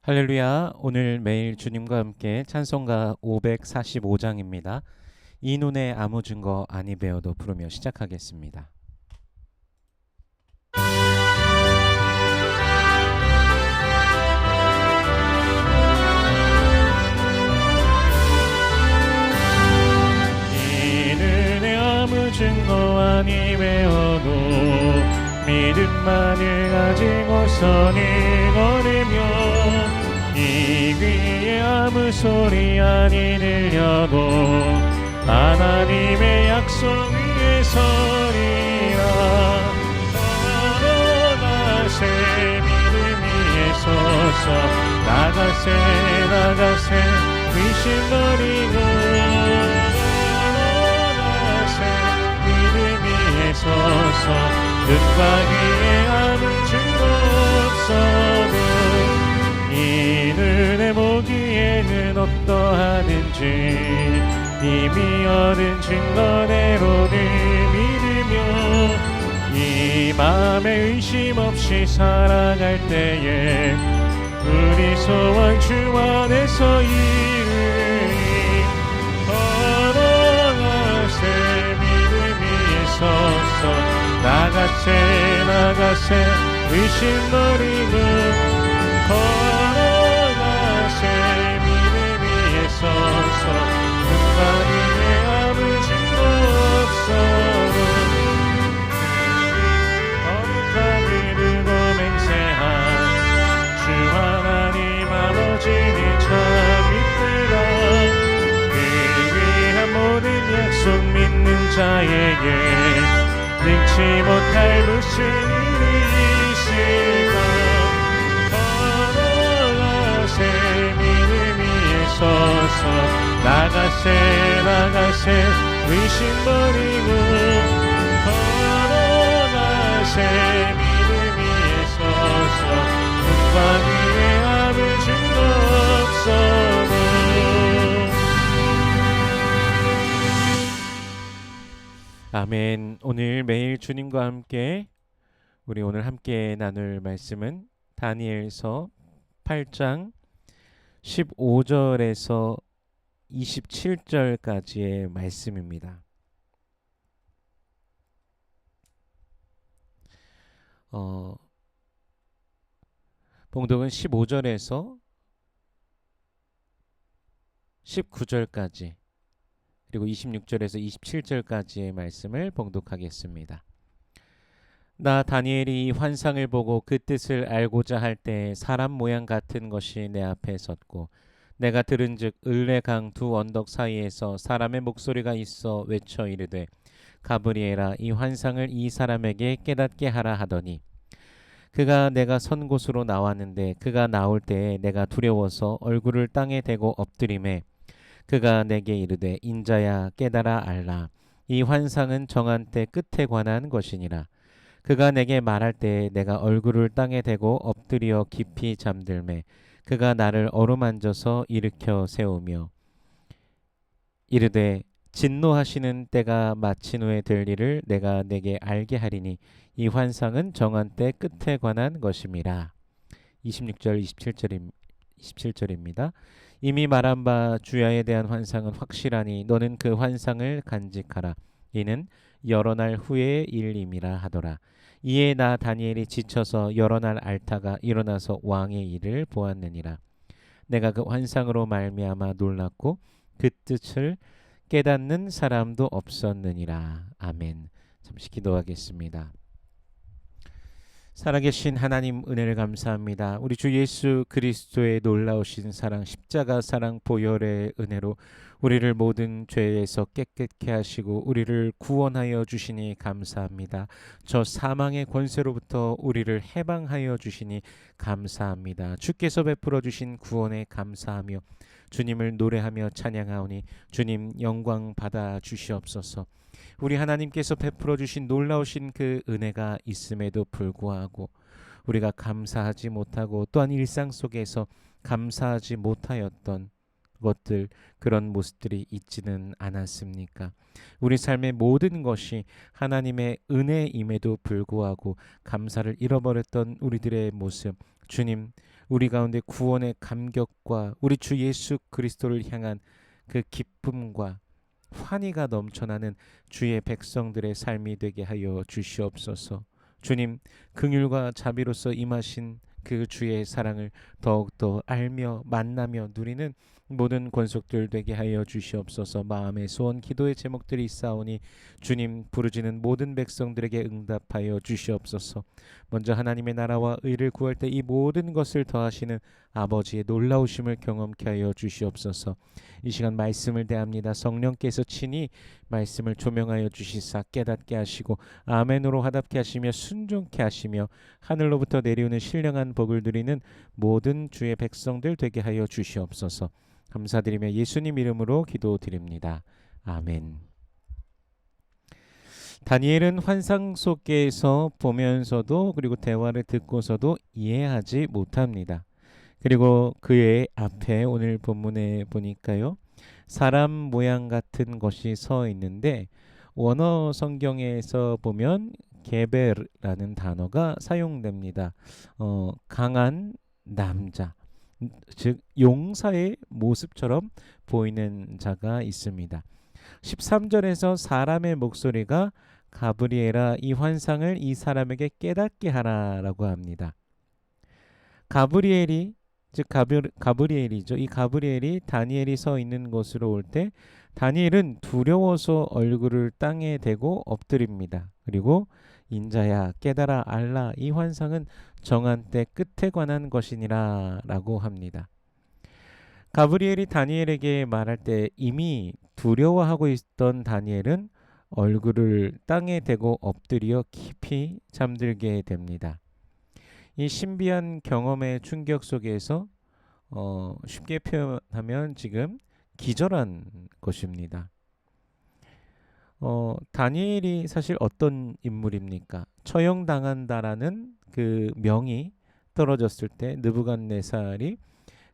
할렐루야. 오늘 매일 주님과 함께 찬송가 545장입니다. 이 눈에 아무 증거 아니 배워도 부르며 시작하겠습니다. 이 눈에 아무 증거 아니 배워도 믿음만을 가지고서는 걸으며 이 귀에 아무 소리 아니 들려도 하나님의 약속 위에 서리라. 걸어가세 믿음 위에 서서 나가세 의심 버리고 걸어가세 믿음 위에 서서 눈과 귀에 아무 증거 없어도 이 눈에 보기에는 어떠하든지 이미 얻은 증거대로를 믿으며 이 맘에 의심 없이 살아갈 때에 우리 소원 주 안에서 이루리. 걸어가세 믿음 위에 서서 나가세 의심 버리고 걸어가세 믿음 위에 서서 눈과 귀에 아무 증거 없어도 거룩하게 들고 맹세한 주 하나님 아버지를 참 믿으라. 그 귀한 모든 약속 믿는 자에게 능치 못할 무슨 일이 있을까. 걸어가세 믿음 위에 서서 나가세 의심 버리고 걸어가세 믿음 위에 서서 눈과 귀에 아무 증거 없어도. 아멘. 오늘 매일 주님과 함께 우리 오늘 함께 나눌 말씀은 다니엘서 8장 15절에서 27절까지의 말씀입니다. 봉독은 15절에서 19절까지 그리고 26절에서 27절까지의 말씀을 봉독하겠습니다. 나 다니엘이 이 환상을 보고 그 뜻을 알고자 할 때 사람 모양 같은 것이 내 앞에 섰고 내가 들은즉 을레강 두 언덕 사이에서 사람의 목소리가 있어 외쳐 이르되 가브리엘아 이 환상을 이 사람에게 깨닫게 하라 하더니 그가 내가 선 곳으로 나왔는데 그가 나올 때에 내가 두려워서 얼굴을 땅에 대고 엎드리매 그가 내게 이르되 인자야 깨달아 알라 이 환상은 정한 때 끝에 관한 것이니라. 그가 내게 말할 때에 내가 얼굴을 땅에 대고 엎드려 깊이 잠들매 그가 나를 어루만져서 일으켜 세우며 이르되 진노하시는 때가 마친 후에 될 일을 내가 내게 알게 하리니 이 환상은 정한 때 끝에 관한 것임이라. 26절 27절입니다. 이미 말한 바 주야에 대한 환상은 확실하니 너는 그 환상을 간직하라. 이는 여러 날 후의 일임이라 하더라. 이에 나 다니엘이 지쳐서 여러 날 앓다가 일어나서 왕의 일을 보았느니라. 내가 그 환상으로 말미암아 놀랐고 그 뜻을 깨닫는 사람도 없었느니라. 아멘. 잠시 기도하겠습니다. 살아계신 하나님 은혜를 감사합니다. 우리 주 예수 그리스도의 놀라우신 사랑, 십자가 사랑 보혈의 은혜로 우리를 모든 죄에서 깨끗게 하시고 우리를 구원하여 주시니 감사합니다. 저 사망의 권세로부터 우리를 해방하여 주시니 감사합니다. 주께서 베풀어 주신 구원에 감사하며 주님을 노래하며 찬양하오니 주님 영광 받아 주시옵소서. 우리 하나님께서 베풀어 주신 놀라우신 그 은혜가 있음에도 불구하고 우리가 감사하지 못하고 또한 일상 속에서 감사하지 못하였던 것들, 그런 모습들이 있지는 않았습니까? 우리 삶의 모든 것이 하나님의 은혜임에도 불구하고 감사를 잃어버렸던 우리들의 모습, 주님 우리 가운데 구원의 감격과 우리 주 예수 그리스도를 향한 그 기쁨과 환희가 넘쳐나는 주의 백성들의 삶이 되게 하여 주시옵소서. 주님, 긍휼과 자비로서 임하신 그 주의 사랑을 더욱더 알며 만나며 누리는 모든 권속들 되게 하여 주시옵소서. 마음의 소원 기도의 제목들이 있사오니 주님 부르짖는 모든 백성들에게 응답하여 주시옵소서. 먼저 하나님의 나라와 의를 구할 때 이 모든 것을 더하시는 아버지의 놀라우심을 경험케 하여 주시옵소서. 이 시간 말씀을 대합니다. 성령께서 친히 말씀을 조명하여 주시사 깨닫게 하시고 아멘으로 화답케 하시며 순종케 하시며 하늘로부터 내려오는 신령한 복을 누리는 모든 주의 백성들 되게 하여 주시옵소서. 감사드리며 예수님 이름으로 기도드립니다. 아멘. 다니엘은 환상 속에서 보면서도 그리고 대화를 듣고서도 이해하지 못합니다. 그리고 그의 앞에 오늘 본문에 보니까요, 사람 모양 같은 것이 서 있는데 원어 성경에서 보면 게벨라는 단어가 사용됩니다. 강한 남자, 즉 용사의 모습처럼 보이는 자가 있습니다. 13절에서 사람의 목소리가 가브리엘아 이 환상을 이 사람에게 깨닫게 하라라고 합니다. 가브리엘이 즉 가브리엘이죠. 이 가브리엘이 다니엘이 서 있는 곳으로 올 때 다니엘은 두려워서 얼굴을 땅에 대고 엎드립니다. 그리고 인자야 깨달아 알라 이 환상은 정한 때 끝에 관한 것이니라 라고 합니다. 가브리엘이 다니엘에게 말할 때 이미 두려워하고 있던 다니엘은 얼굴을 땅에 대고 엎드려 깊이 잠들게 됩니다. 이 신비한 경험의 충격 속에서 쉽게 표현하면 지금 기절한 것입니다. 다니엘이 사실 어떤 인물입니까? 처형당한다라는 그 명이 떨어졌을 때 느부갓네살이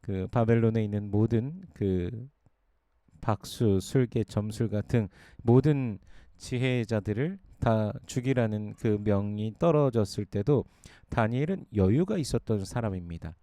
그 바벨론에 있는 모든 그 박수, 술계, 점술가 등 모든 지혜자들을 다 죽이라는 그 명이 떨어졌을 때도 다니엘은 여유가 있었던 사람입니다.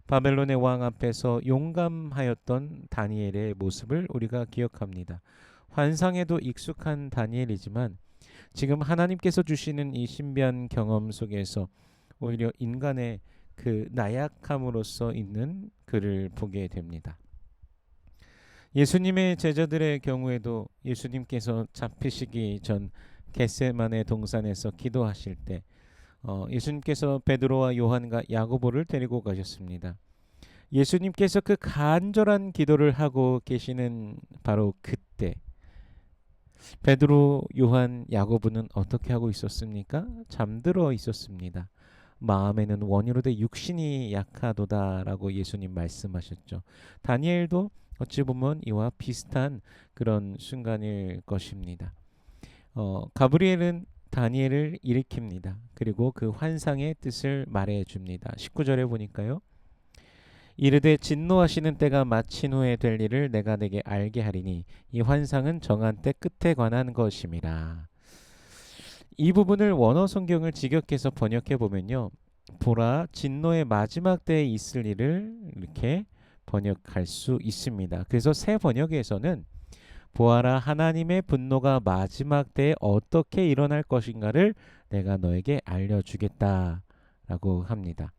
바벨론의 왕 앞에서 용감하였던 다니엘의 모습을 우리가 기억합니다. 환상에도 익숙한 다니엘이지만 지금 하나님께서 주시는 이 신비한 경험 속에서 오히려 인간의 그 나약함으로써 있는 그를 보게 됩니다. 예수님의 제자들의 경우에도 예수님께서 잡히시기 전 겟세마네 동산에서 기도하실 때 예수님께서 베드로와 요한과 야고보를 데리고 가셨습니다. 예수님께서 그 간절한 기도를 하고 계시는 바로 그때 베드로, 요한, 야고보는 어떻게 하고 있었습니까? 잠들어 있었습니다. 마음에는 원이로되 육신이 약하도다라고 예수님 말씀하셨죠. 다니엘도 어찌 보면 이와 비슷한 그런 순간일 것입니다. 가브리엘은 다니엘을 일으킵니다. 그리고 그 환상의 뜻을 말해줍니다. 19절에 보니까요. 이르되 진노하시는 때가 마친 후에 될 일을 내가 내게 알게 하리니 이 환상은 정한 때 끝에 관한 것임이라. 이 부분을 원어 성경을 직역해서 번역해 보면요. 보라 진노의 마지막 때에 있을 일을 이렇게 번역할 수 있습니다. 그래서 새 번역에서는 보아라 하나님의 분노가 마지막 때에 어떻게 일어날 것인가를 내가 너에게 알려주겠다라고 합니다.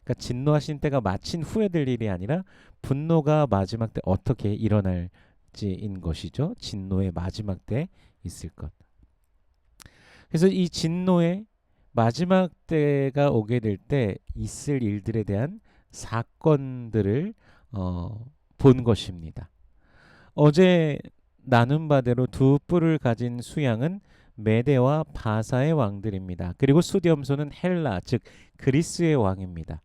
그러니까 진노하신 때가 마친 후에 될 일이 아니라 분노가 마지막 때 어떻게 일어날지인 것이죠. 진노의 마지막 때 있을 것. 그래서 이 진노의 마지막 때가 오게 될 때 있을 일들에 대한 사건들을 본 것입니다. 어제 나눈 바대로 두 뿔을 가진 수양은 메데와 바사의 왕들입니다. 그리고 수디엄소는 헬라, 즉 그리스의 왕입니다.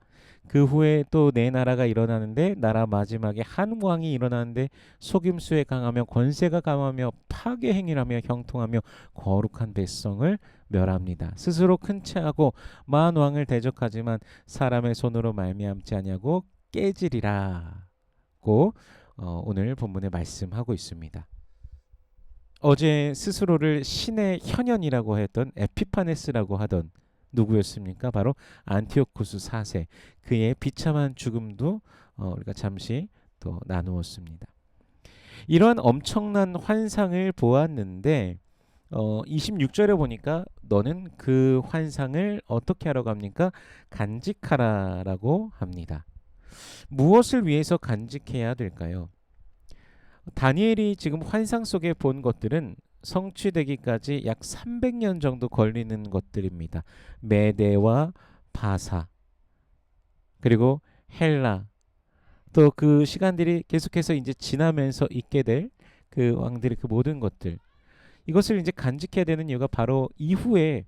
그 후에 또 네 나라가 일어나는데 나라 마지막에 한 왕이 일어나는데 속임수에 강하며 권세가 강하며 파괴 행위를 하며 형통하며 거룩한 백성을 멸합니다. 스스로 큰 체하고 만 왕을 대적하지만 사람의 손으로 말미암지 아니하고 깨지리라고 오늘 본문에 말씀하고 있습니다. 어제 스스로를 신의 현현이라고 했던 에피파네스라고 하던 누구였습니까? 바로 안티오쿠스 4세. 그의 비참한 죽음도 우리가 잠시 또 나누었습니다. 이런 엄청난 환상을 보았는데 26절에 보니까 너는 그 환상을 어떻게 하라고 합니까? 간직하라라고 합니다. 무엇을 위해서 간직해야 될까요? 다니엘이 지금 환상 속에 본 것들은 성취되기까지 약 300년 정도 걸리는 것들입니다. 메데와 바사, 그리고 헬라, 또 그 시간들이 계속해서 이제 지나면서 있게 될 그 왕들의 그 모든 것들, 이것을 이제 간직해야 되는 이유가 바로 이후에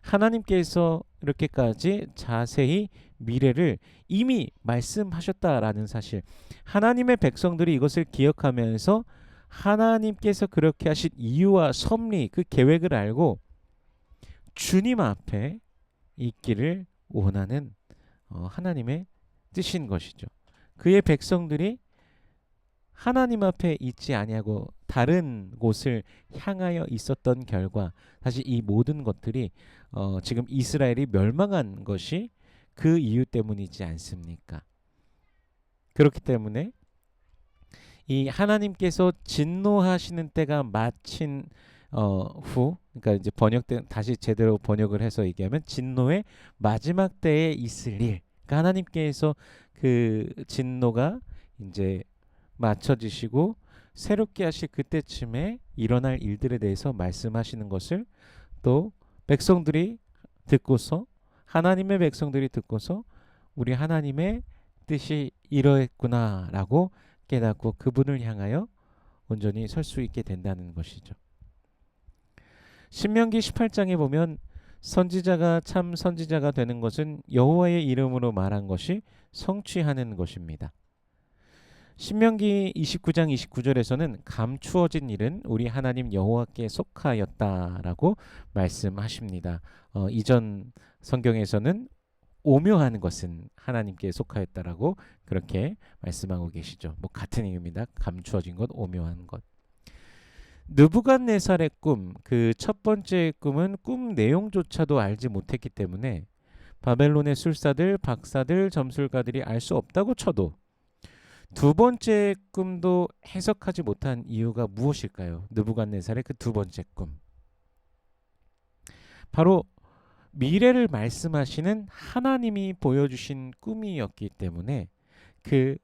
하나님께서 이렇게까지 자세히 미래를 이미 말씀하셨다라는 사실, 하나님의 백성들이 이것을 기억하면서 하나님께서 그렇게 하신 이유와 섭리, 그 계획을 알고 주님 앞에 있기를 원하는 하나님의 뜻인 것이죠. 그의 백성들이 하나님 앞에 있지 아니하고 다른 곳을 향하여 있었던 결과, 사실 이 모든 것들이 지금 이스라엘이 멸망한 것이 그 이유 때문이지 않습니까? 그렇기 때문에 이 하나님께서 진노하시는 때가 마친 후, 그러니까 이제 번역된, 다시 제대로 번역을 해서 얘기하면 진노의 마지막 때에 있을 일, 그러니까 하나님께서 그 진노가 이제 맞춰지시고 새롭게 하실 그때쯤에 일어날 일들에 대해서 말씀하시는 것을 또 백성들이 듣고서, 하나님의 백성들이 듣고서 우리 하나님의 뜻이 이러했구나라고 깨닫고 그분을 향하여 온전히 설 수 있게 된다는 것이죠. 신명기 18장에 보면 선지자가 참 선지자가 되는 것은 여호와의 이름으로 말한 것이 성취하는 것입니다. 신명기 29장 29절에서는 감추어진 일은 우리 하나님 여호와께 속하였다라고 말씀하십니다. 이전 성경에서는 오묘한 것은 하나님께 속하였다라고 그렇게 말씀하고 계시죠. 뭐 같은 의미입니다. 감추어진 것, 오묘한 것. 느부갓네살의 꿈, 그 첫 번째 꿈은 꿈 내용조차도 알지 못했기 때문에 바벨론의 술사들, 박사들, 점술가들이 알 수 없다고 쳐도 두 번째 꿈도 해석하지 못한 이유가 무엇일까요? 느부갓네살의 그 두 번째 꿈, 바로 미래를 말씀하시는 하나님이 보여주신 꿈이었기 때문에 그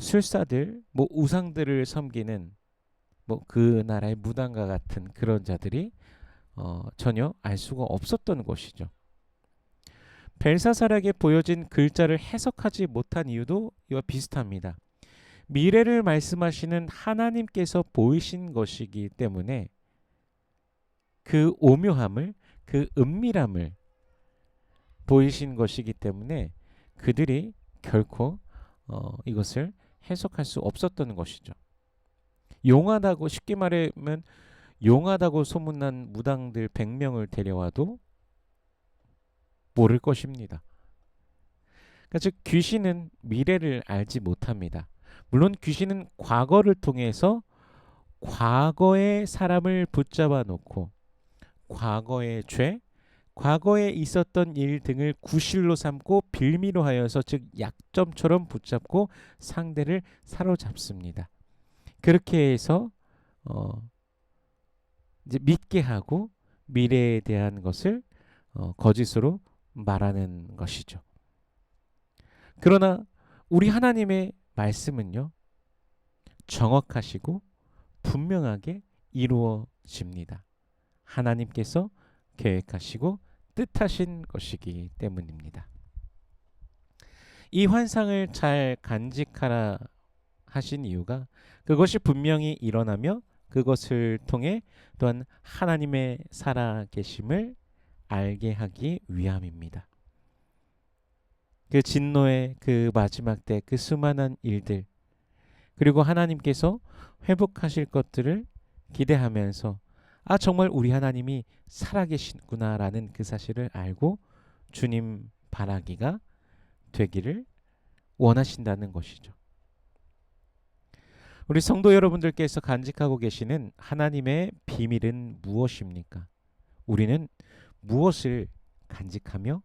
술사들, 뭐 우상들을 섬기는 뭐 그 나라의 무당과 같은 그런 자들이 전혀 알 수가 없었던 것이죠. 벨사살에게 보여진 글자를 해석하지 못한 이유도 이와 비슷합니다. 미래를 말씀하시는 하나님께서 보이신 것이기 때문에 그 오묘함을, 그 은밀함을 보이신 것이기 때문에 그들이 결코 이것을 해석할 수 없었던 것이죠. 용하다고, 쉽게 말하면 용하다고 소문난 무당들 100명을 데려와도 모를 것입니다. 그러니까 즉 귀신은 미래를 알지 못합니다. 물론 귀신은 과거를 통해서 과거의 사람을 붙잡아 놓고 과거의 죄, 과거에 있었던 일 등을 구실로 삼고 빌미로 하여서, 즉 약점처럼 붙잡고 상대를 사로잡습니다. 그렇게 해서 이제 믿게 하고 미래에 대한 것을 거짓으로 말하는 것이죠. 그러나 우리 하나님의 말씀은요, 정확하시고 분명하게 이루어집니다. 하나님께서 계획하시고 뜻하신 것이기 때문입니다. 이 환상을 잘 간직하라 하신 이유가 그것이 분명히 일어나며 그것을 통해 또한 하나님의 살아계심을 알게 하기 위함입니다. 그 진노의 그 마지막 때 그 수많은 일들, 그리고 하나님께서 회복하실 것들을 기대하면서 아, 정말 우리 하나님이 살아계시구나라는 그 사실을 알고 주님 바라기가 되기를 원하신다는 것이죠. 우리 성도 여러분들께서 간직하고 계시는 하나님의 비밀은 무엇입니까? 우리는 무엇을 간직하며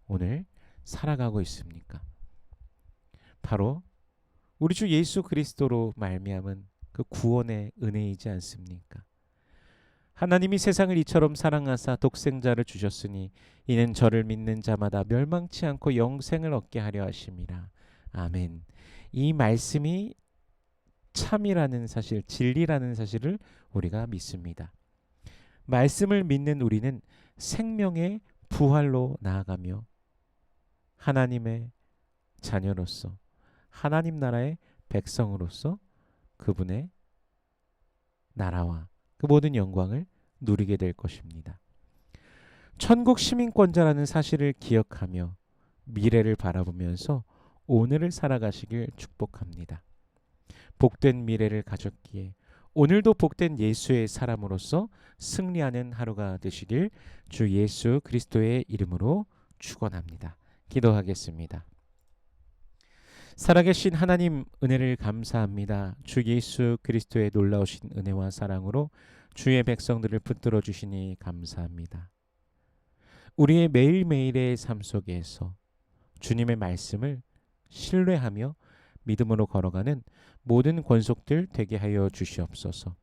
오늘 살아가고 있습니까? 바로 우리 주 예수 그리스도로 말미암은 그 구원의 은혜이지 않습니까? 하나님이 세상을 이처럼 사랑하사 독생자를 주셨으니 이는 저를 믿는 자마다 멸망치 않고 영생을 얻게 하려 하심이라. 아멘. 이 말씀이 참이라는 사실, 진리라는 사실을 우리가 믿습니다. 말씀을 믿는 우리는 생명의 부활로 나아가며 하나님의 자녀로서 하나님 나라의 백성으로서 그분의 나라와 그 모든 영광을 누리게 될 것입니다. 천국 시민권자라는 사실을 기억하며 미래를 바라보면서 오늘을 살아가시길 축복합니다. 복된 미래를 가졌기에 오늘도 복된 예수의 사람으로서 승리하는 하루가 되시길 주 예수 그리스도의 이름으로 축원합니다. 기도하겠습니다. 살아계신 하나님, 은혜를 감사합니다. 주 예수 그리스도의 놀라우신 은혜와 사랑으로 주의 백성들을 붙들어 주시니 감사합니다. 우리의 매일매일의 삶 속에서 주님의 말씀을 신뢰하며 믿음으로 걸어가는 모든 권속들 되게 하여 주시옵소서.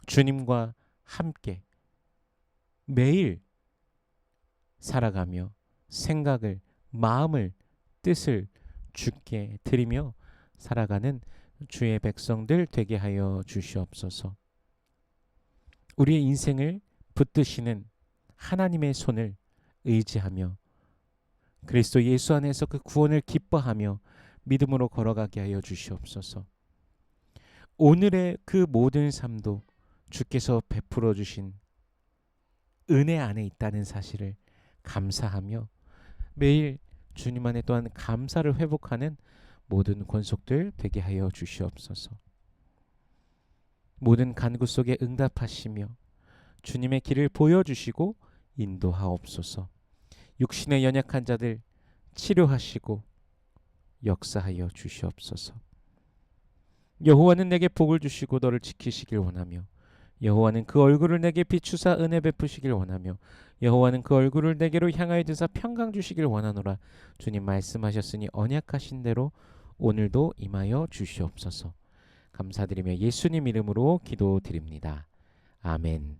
주님과 함께 매일 살아가며 생각을, 마음을, 뜻을 주께 드리며 살아가는 주의 백성들 되게 하여 주시옵소서. 우리의 인생을 붙드시는 하나님의 손을 의지하며 그리스도 예수 안에서 그 구원을 기뻐하며 믿음으로 걸어가게 하여 주시옵소서. 오늘의 그 모든 삶도 주께서 베풀어 주신 은혜 안에 있다는 사실을 감사하며 매일 주님 안에 또한 감사를 회복하는 모든 권속들 되게 하여 주시옵소서. 모든 간구 속에 응답하시며 주님의 길을 보여주시고 인도하옵소서. 육신의 연약한 자들 치료하시고 역사하여 주시옵소서. 여호와는 내게 복을 주시고 너를 지키시길 원하며 여호와는 그 얼굴을 내게 비추사 은혜 베푸시길 원하며 여호와는 그 얼굴을 내게로 향하여 드사 평강 주시길 원하노라. 주님 말씀하셨으니 언약하신 대로 오늘도 임하여 주시옵소서. 감사드리며 예수님 이름으로 기도드립니다. 아멘.